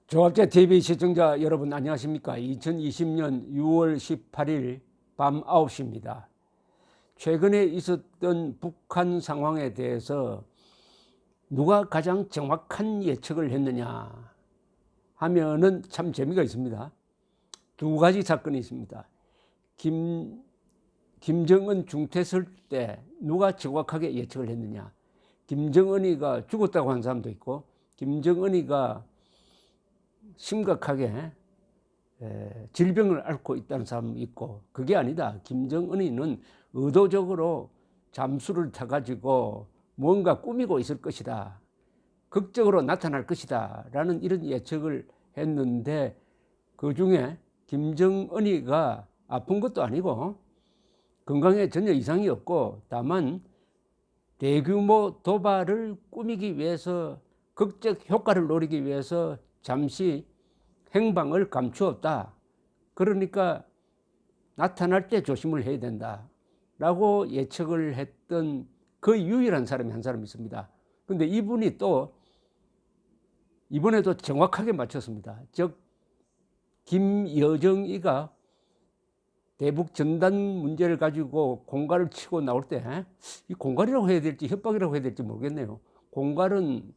조합제 TV 시청자 여러분 안녕하십니까? 2020년 6월 18일 밤 9시입니다. 최근에 있었던 북한 상황에 대해서 누가 가장 정확한 예측을 했느냐 하면은 참 재미가 있습니다. 두 가지 사건이 있습니다. 김정은 중퇴설 때 누가 정확하게 예측을 했느냐. 김정은이가 죽었다고 한 사람도 있고 김정은이가 심각하게 질병을 앓고 있다는 사람이 있고, 그게 아니다. 김정은이는 의도적으로 잠수를 타가지고 뭔가 꾸미고 있을 것이다. 극적으로 나타날 것이다. 라는 이런 예측을 했는데, 그 중에 김정은이가 아픈 것도 아니고 건강에 전혀 이상이 없고, 다만 대규모 도발을 꾸미기 위해서, 극적 효과를 노리기 위해서 잠시 행방을 감추었다. 그러니까 나타날 때 조심을 해야 된다. 라고 예측을 했던 그 유일한 사람이 한 사람 있습니다. 근데 이분이 또 이번에도 정확하게 맞췄습니다. 즉 김여정이가 대북 전단 문제를 가지고 공갈을 치고 나올 때, 이 공갈이라고 해야 될지 협박이라고 해야 될지 모르겠네요. 공갈은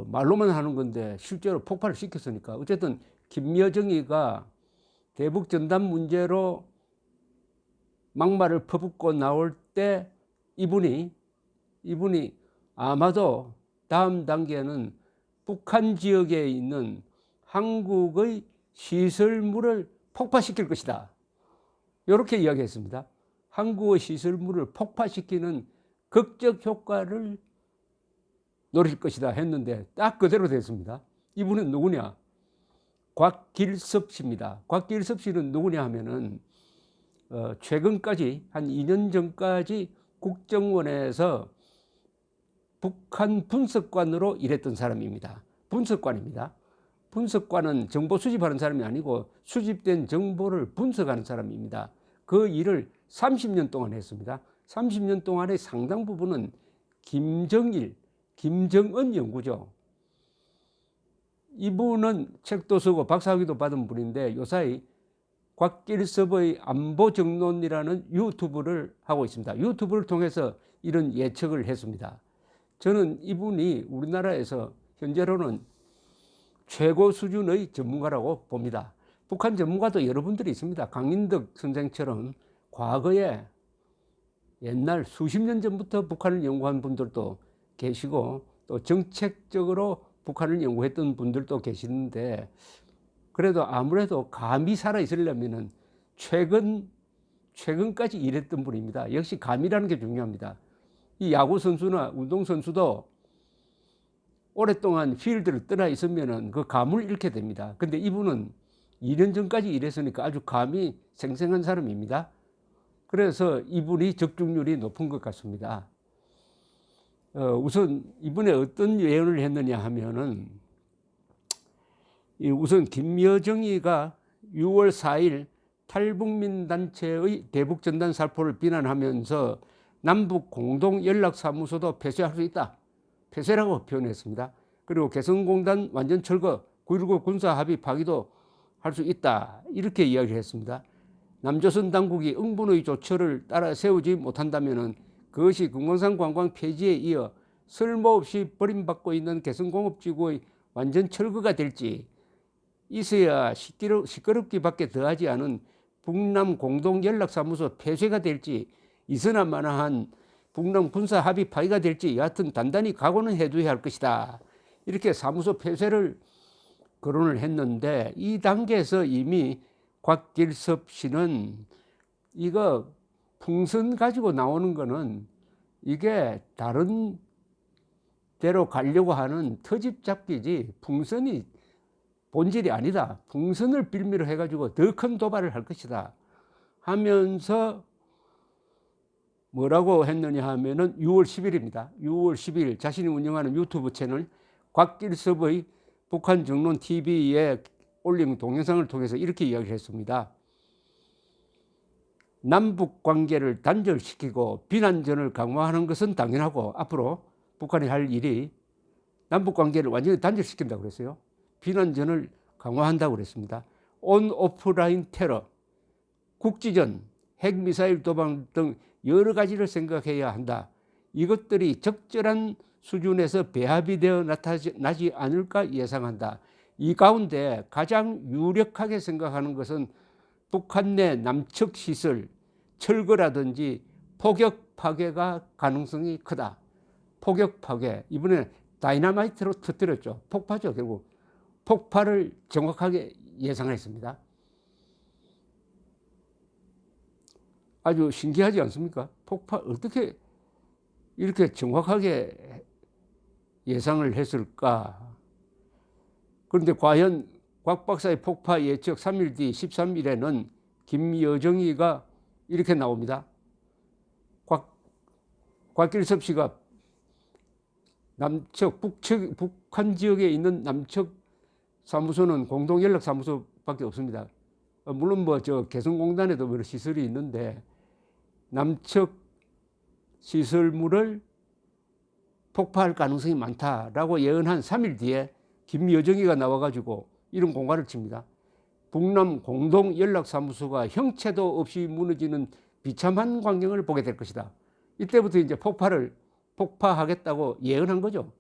말로만 하는 건데 실제로 폭발을 시켰으니까. 어쨌든 김여정이가 대북 전단 문제로 막말을 퍼붓고 나올 때 이분이 아마도 다음 단계는 북한 지역에 있는 한국의 시설물을 폭파시킬 것이다. 이렇게 이야기했습니다. 한국의 시설물을 폭파시키는 극적 효과를 노릴 것이다 했는데 딱 그대로 됐습니다. 이분은 누구냐? 곽길섭 씨입니다. 곽길섭 씨는 누구냐 하면은 최근까지 한 2년 전까지 국정원에서 북한 분석관으로 일했던 사람입니다. 분석관입니다. 분석관은 정보 수집하는 사람이 아니고 수집된 정보를 분석하는 사람입니다. 그 일을 30년 동안 했습니다. 30년 동안의 상당 부분은 김정은 연구죠. 이분은 책도 쓰고 박사학위도 받은 분인데 요사이 곽길섭의 안보정론이라는 유튜브를 하고 있습니다. 유튜브를 통해서 이런 예측을 했습니다. 저는 이분이 우리나라에서 현재로는 최고 수준의 전문가라고 봅니다. 북한 전문가도 여러분들이 있습니다. 강인덕 선생처럼 과거에 옛날 수십 년 전부터 북한을 연구한 분들도 계시고, 또 정책적으로 북한을 연구했던 분들도 계시는데, 그래도 아무래도 감이 살아 있으려면 최근까지 일했던 분입니다. 역시 감이라는 게 중요합니다. 이 야구 선수나 운동 선수도 오랫동안 필드를 떠나 있으면 그 감을 잃게 됩니다. 근데 이분은 2년 전까지 일했으니까 아주 감이 생생한 사람입니다. 그래서 이분이 적중률이 높은 것 같습니다. 우선 이번에 어떤 예언을 했느냐 하면은, 우선 김여정이가 6월 4일 탈북민 단체의 대북 전단 살포를 비난하면서 남북 공동 연락사무소도 폐쇄할 수 있다. 폐쇄라고 표현했습니다. 그리고 개성공단 완전 철거, 9.19 군사 합의 파기도 할 수 있다. 이렇게 이야기를 했습니다. 남조선 당국이 응분의 조처를 따라 세우지 못한다면 그것이 금강산 관광 폐지에 이어 쓸모없이 버림받고 있는 개성공업지구의 완전 철거가 될지, 있어야 시끄럽기밖에 더하지 않은 북남 공동연락사무소 폐쇄가 될지, 있으나 마나한 북남 군사 합의 파기가 될지 여하튼 단단히 각오는 해둬야 할 것이다. 이렇게 사무소 폐쇄를 거론을 했는데, 이 단계에서 이미 곽길섭 씨는 이거 풍선 가지고 나오는 거는 이게 다른 데로 가려고 하는 터집 잡기지 풍선이 본질이 아니다. 풍선을 빌미로 해가지고 더 큰 도발을 할 것이다 하면서 뭐라고 했느냐 하면은 6월 10일입니다. 6월 10일 자신이 운영하는 유튜브 채널 곽길섭의 북한 정론 TV에 올린 동영상을 통해서 이렇게 이야기를 했습니다. 남북 관계를 단절시키고 비난전을 강화하는 것은 당연하고, 앞으로 북한이 할 일이 남북 관계를 완전히 단절시킨다고 그랬어요. 비난전을 강화한다고 그랬습니다. 온 오프라인 테러, 국지전, 핵미사일 도방 등 여러 가지를 생각해야 한다. 이것들이 적절한 수준에서 배합이 되어 나타나지 않을까 예상한다. 이 가운데 가장 유력하게 생각하는 것은 북한 내 남측 시설, 철거라든지 포격 파괴가 가능성이 크다. 포격 파괴, 이번에 다이너마이트로 터뜨렸죠. 폭파죠. 결국 폭파를 정확하게 예상했습니다. 아주 신기하지 않습니까? 폭파 어떻게 이렇게 정확하게 예상을 했을까? 그런데 과연 곽 박사의 폭파 예측 3일 뒤 13일에는 김여정이가 이렇게 나옵니다. 곽길섭 씨가 남측 북한 지역에 있는 남측 사무소는 공동연락사무소밖에 없습니다. 물론 뭐 저 개성공단에도 여러 시설이 있는데 남측 시설물을 폭파할 가능성이 많다라고 예언한 3일 뒤에 김여정이가 나와가지고 이런 공갈을 칩니다. 북남 공동연락사무소가 형체도 없이 무너지는 비참한 광경을 보게 될 것이다. 이때부터 이제 폭파하겠다고 예언한 거죠.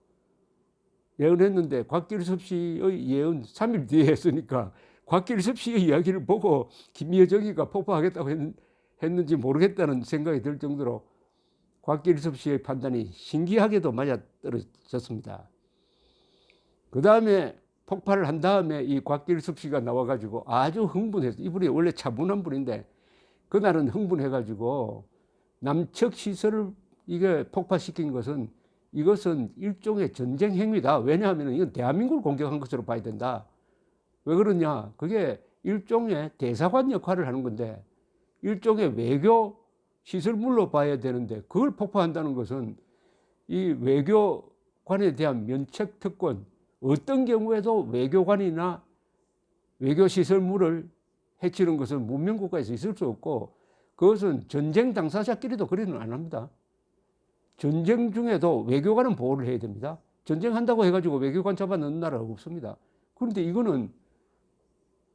예언했는데 곽길섭 씨의 예언 3일 뒤에 했으니까 곽길섭 씨의 이야기를 보고 김여정이가 폭파하겠다고 했는지 모르겠다는 생각이 들 정도로 곽길섭 씨의 판단이 신기하게도 맞아떨어졌습니다. 그 다음에 폭발을 한 다음에 이 곽길섭 씨가 나와가지고 아주 흥분해서, 이분이 원래 차분한 분인데 그날은 흥분해가지고 남측 시설을 이게 폭파시킨 것은 이것은 일종의 전쟁 행위다. 왜냐하면 이건 대한민국을 공격한 것으로 봐야 된다. 왜 그러냐? 그게 일종의 대사관 역할을 하는 건데 일종의 외교 시설물로 봐야 되는데 그걸 폭파한다는 것은 이 외교관에 대한 면책 특권, 어떤 경우에도 외교관이나 외교시설물을 해치는 것은 문명국가에서 있을 수 없고 그것은 전쟁 당사자끼리도 그리는 안 합니다. 전쟁 중에도 외교관은 보호를 해야 됩니다. 전쟁한다고 해가지고 외교관 잡아넣는 나라가 없습니다. 그런데 이거는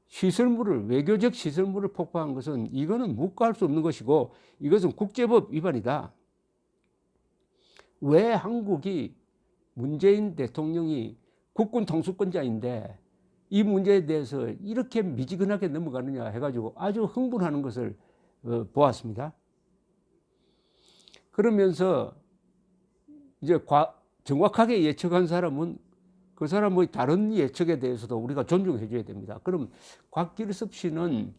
시설물을, 외교적 시설물을 폭파한 것은 이거는 묵과할 수 없는 것이고 이것은 국제법 위반이다. 왜 한국이 문재인 대통령이 국군 통수권자인데 이 문제에 대해서 이렇게 미지근하게 넘어가느냐 해가지고 아주 흥분하는 것을 보았습니다. 그러면서 이제 정확하게 예측한 사람은 그 사람의 다른 예측에 대해서도 우리가 존중해 줘야 됩니다. 그럼 곽길섭 씨는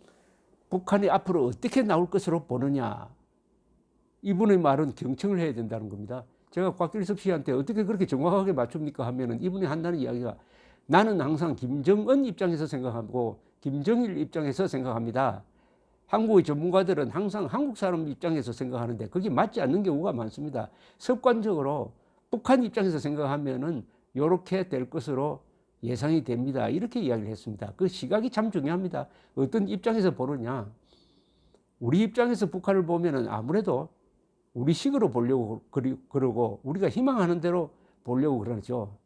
북한이 앞으로 어떻게 나올 것으로 보느냐, 이분의 말은 경청을 해야 된다는 겁니다. 제가 곽길섭 씨한테 어떻게 그렇게 정확하게 맞춥니까 하면은 이분이 한다는 이야기가 나는 항상 김정은 입장에서 생각하고 김정일 입장에서 생각합니다. 한국의 전문가들은 항상 한국 사람 입장에서 생각하는데 그게 맞지 않는 경우가 많습니다. 습관적으로 북한 입장에서 생각하면은 이렇게 될 것으로 예상이 됩니다. 이렇게 이야기를 했습니다. 그 시각이 참 중요합니다. 어떤 입장에서 보느냐. 우리 입장에서 북한을 보면은 아무래도 우리 식으로 보려고 그러고 우리가 희망하는 대로 보려고 그러죠.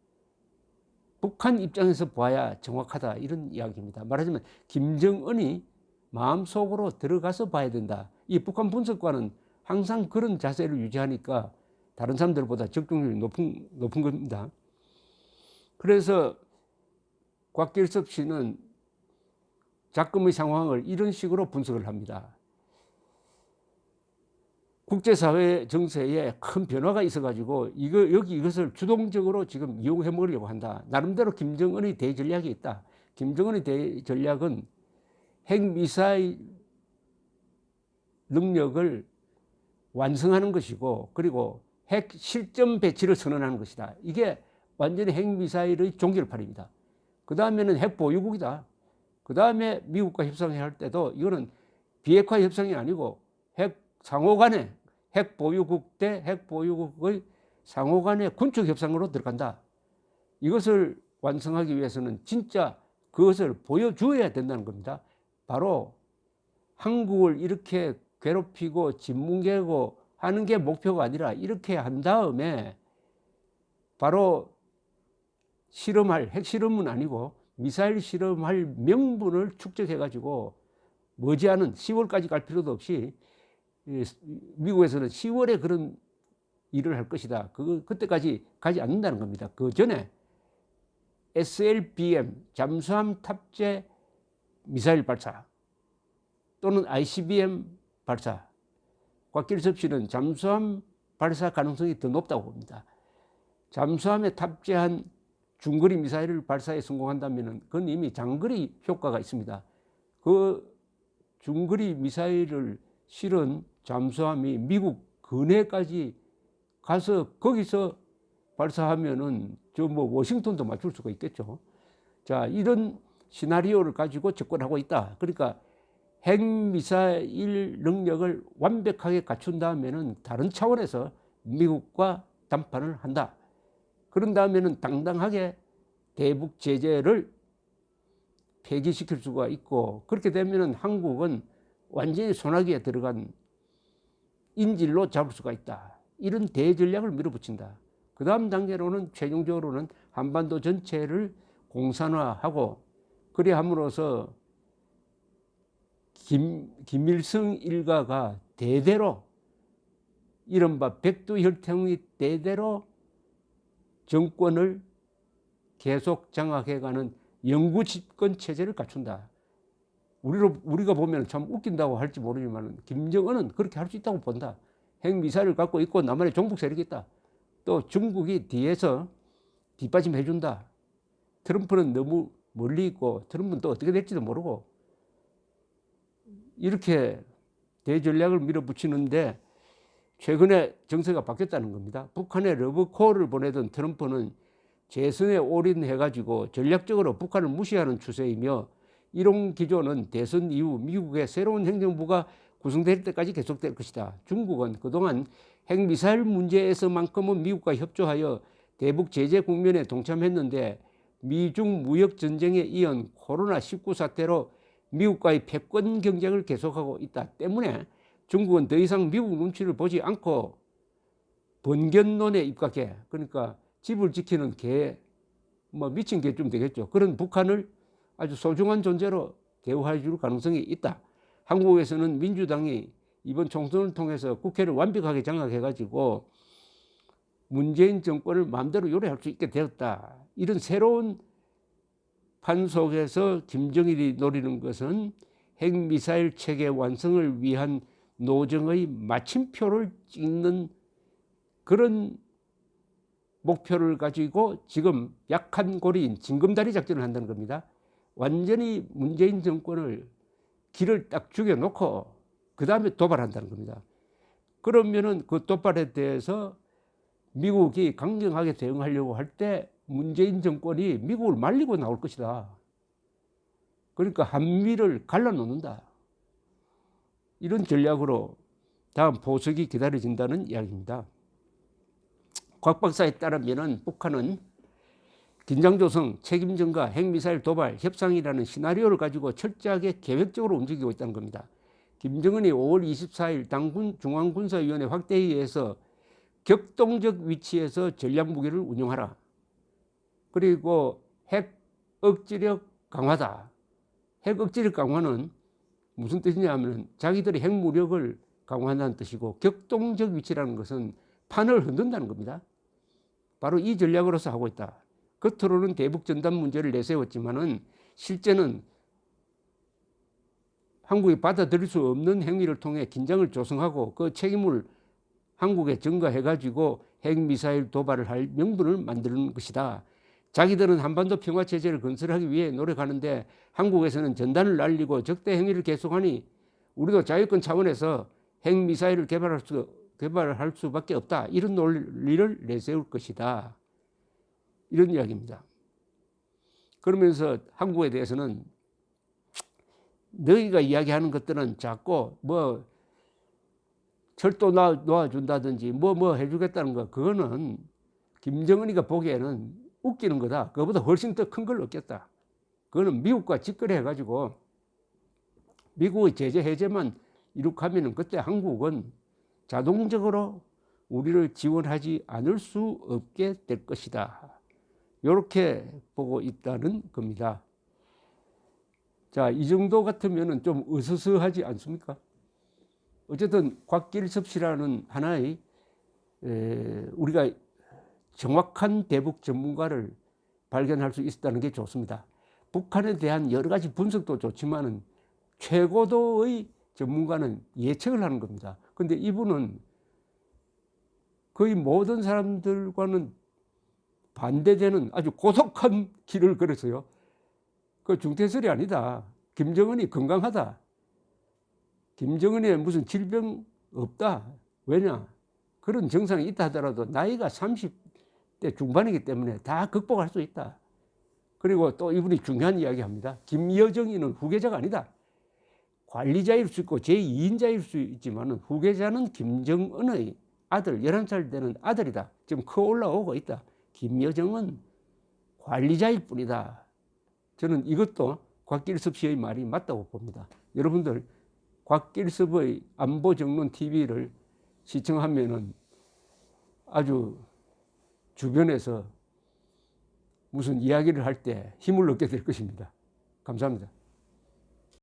북한 입장에서 봐야 정확하다, 이런 이야기입니다. 말하자면 김정은이 마음속으로 들어가서 봐야 된다. 이 북한 분석관은 항상 그런 자세를 유지하니까 다른 사람들보다 적중률이 높은 겁니다. 그래서 곽길섭 씨는 작금의 상황을 이런 식으로 분석을 합니다. 국제사회 정세에 큰 변화가 있어가지고 이것을 주동적으로 지금 이용해 먹으려고 한다. 나름대로 김정은의 대전략이 있다. 김정은의 대전략은 핵미사일 능력을 완성하는 것이고 그리고 핵 실전 배치를 선언하는 것이다. 이게 완전히 핵미사일의 종결판입니다. 그 다음에는 핵보유국이다. 그 다음에 미국과 협상을 할 때도 이거는 비핵화 협상이 아니고 상호간의 핵보유국 대 핵보유국의 상호간의 군축 협상으로 들어간다. 이것을 완성하기 위해서는 진짜 그것을 보여주어야 된다는 겁니다. 바로 한국을 이렇게 괴롭히고 짓뭉개고 하는 게 목표가 아니라 이렇게 한 다음에 바로 핵실험은 아니고 미사일 실험할 명분을 축적해가지고 머지않은 10월까지 갈 필요도 없이 미국에서는 10월에 그런 일을 할 것이다. 그때까지 가지 않는다는 겁니다. 그 전에 SLBM 잠수함 탑재 미사일 발사 또는 ICBM 발사, 곽길섭 씨는 잠수함 발사 가능성이 더 높다고 봅니다. 잠수함에 탑재한 중거리 미사일을 발사에 성공한다면 그건 이미 장거리 효과가 있습니다. 그 중거리 미사일을 실은 잠수함이 미국 근해까지 가서 거기서 발사하면은 저 뭐 워싱턴도 맞출 수가 있겠죠. 자, 이런 시나리오를 가지고 접근하고 있다. 그러니까 핵미사일 능력을 완벽하게 갖춘 다음에는 다른 차원에서 미국과 담판을 한다. 그런 다음에는 당당하게 대북 제재를 폐기시킬 수가 있고, 그렇게 되면은 한국은 완전히 소나기에 들어간 인질로 잡을 수가 있다. 이런 대전략을 밀어붙인다. 그 다음 단계로는 최종적으로는 한반도 전체를 공산화하고, 그래 함으로써 김일성 일가가 대대로 이른바 백두혈통이 대대로 정권을 계속 장악해가는 영구 집권 체제를 갖춘다. 우리가 보면 참 웃긴다고 할지 모르지만 김정은은 그렇게 할 수 있다고 본다. 핵미사일을 갖고 있고 남한에 종북 세력이 있다. 또 중국이 뒤에서 뒷받침 해준다. 트럼프는 너무 멀리 있고 트럼프는 또 어떻게 될지도 모르고, 이렇게 대전략을 밀어붙이는데 최근에 정세가 바뀌었다는 겁니다. 북한에 러브콜을 보내던 트럼프는 재선에 올인해가지고 전략적으로 북한을 무시하는 추세이며, 이런 기조는 대선 이후 미국의 새로운 행정부가 구성될 때까지 계속될 것이다. 중국은 그동안 핵미사일 문제에서만큼은 미국과 협조하여 대북 제재 국면에 동참했는데, 미중 무역 전쟁에 이은 코로나19 사태로 미국과의 패권 경쟁을 계속하고 있다 때문에 중국은 더 이상 미국 눈치를 보지 않고 번견론에 입각해, 그러니까 집을 지키는 개, 뭐 미친 개쯤 되겠죠. 그런 북한을 아주 소중한 존재로 대우해 줄 가능성이 있다. 한국에서는 민주당이 이번 총선을 통해서 국회를 완벽하게 장악해가지고 문재인 정권을 마음대로 요래할 수 있게 되었다. 이런 새로운 판 속에서 김정일이 노리는 것은 핵미사일 체계 완성을 위한 노정의 마침표를 찍는 그런 목표를 가지고 지금 약한 고리인 징검다리 작전을 한다는 겁니다. 완전히 문재인 정권을 길을 딱 죽여놓고 그 다음에 도발한다는 겁니다. 그러면은 그 도발에 대해서 미국이 강경하게 대응하려고 할 때 문재인 정권이 미국을 말리고 나올 것이다. 그러니까 한미를 갈라놓는다. 이런 전략으로 다음 보석이 기다려진다는 이야기입니다. 곽 박사에 따르면 북한은 긴장 조성, 책임 전가, 핵미사일 도발, 협상이라는 시나리오를 가지고 철저하게 계획적으로 움직이고 있다는 겁니다. 김정은이 5월 24일 당군 중앙군사위원회 확대회의에서 격동적 위치에서 전략무기를 운용하라. 그리고 핵 억지력 강화다. 핵 억지력 강화는 무슨 뜻이냐 하면 자기들의 핵무력을 강화한다는 뜻이고, 격동적 위치라는 것은 판을 흔든다는 겁니다. 바로 이 전략으로서 하고 있다. 겉으로는 대북 전단 문제를 내세웠지만은 실제는 한국이 받아들일 수 없는 행위를 통해 긴장을 조성하고 그 책임을 한국에 전가해가지고 핵미사일 도발을 할 명분을 만드는 것이다. 자기들은 한반도 평화체제를 건설하기 위해 노력하는데 한국에서는 전단을 날리고 적대 행위를 계속하니 우리도 자유권 차원에서 핵미사일을 개발할 수밖에 없다. 이런 논리를 내세울 것이다. 이런 이야기입니다. 그러면서 한국에 대해서는 너희가 이야기하는 것들은 자꾸 뭐 철도 놓아준다든지 뭐 해주겠다는 거, 그거는 김정은이가 보기에는 웃기는 거다. 그거보다 훨씬 더 큰 걸 얻겠다. 그거는 미국과 직거래해가지고 미국의 제재 해제만 이룩하면은 그때 한국은 자동적으로 우리를 지원하지 않을 수 없게 될 것이다. 이렇게 보고 있다는 겁니다. 자, 이 정도 같으면 좀 으스스하지 않습니까? 어쨌든 곽길섭 씨라는 하나의 우리가 정확한 대북 전문가를 발견할 수 있었다는 게 좋습니다. 북한에 대한 여러 가지 분석도 좋지만은 최고도의 전문가는 예측을 하는 겁니다. 근데 이분은 거의 모든 사람들과는 반대되는 아주 고독한 길을 걸었어요. 그 중태설이 아니다. 김정은이 건강하다. 김정은에 무슨 질병 없다. 왜냐? 그런 증상이 있다 하더라도 나이가 30대 중반이기 때문에 다 극복할 수 있다. 그리고 또 이분이 중요한 이야기 합니다. 김여정이는 후계자가 아니다. 관리자일 수 있고 제2인자일 수 있지만 후계자는 김정은의 아들, 11살 되는 아들이다. 지금 커 올라오고 있다. 김여정은 관리자일 뿐이다. 저는 이것도 곽길섭 씨의 말이 맞다고 봅니다. 여러분들 곽길섭의 안보정론TV를 시청하면은 아주 주변에서 무슨 이야기를 할 때 힘을 얻게 될 것입니다. 감사합니다.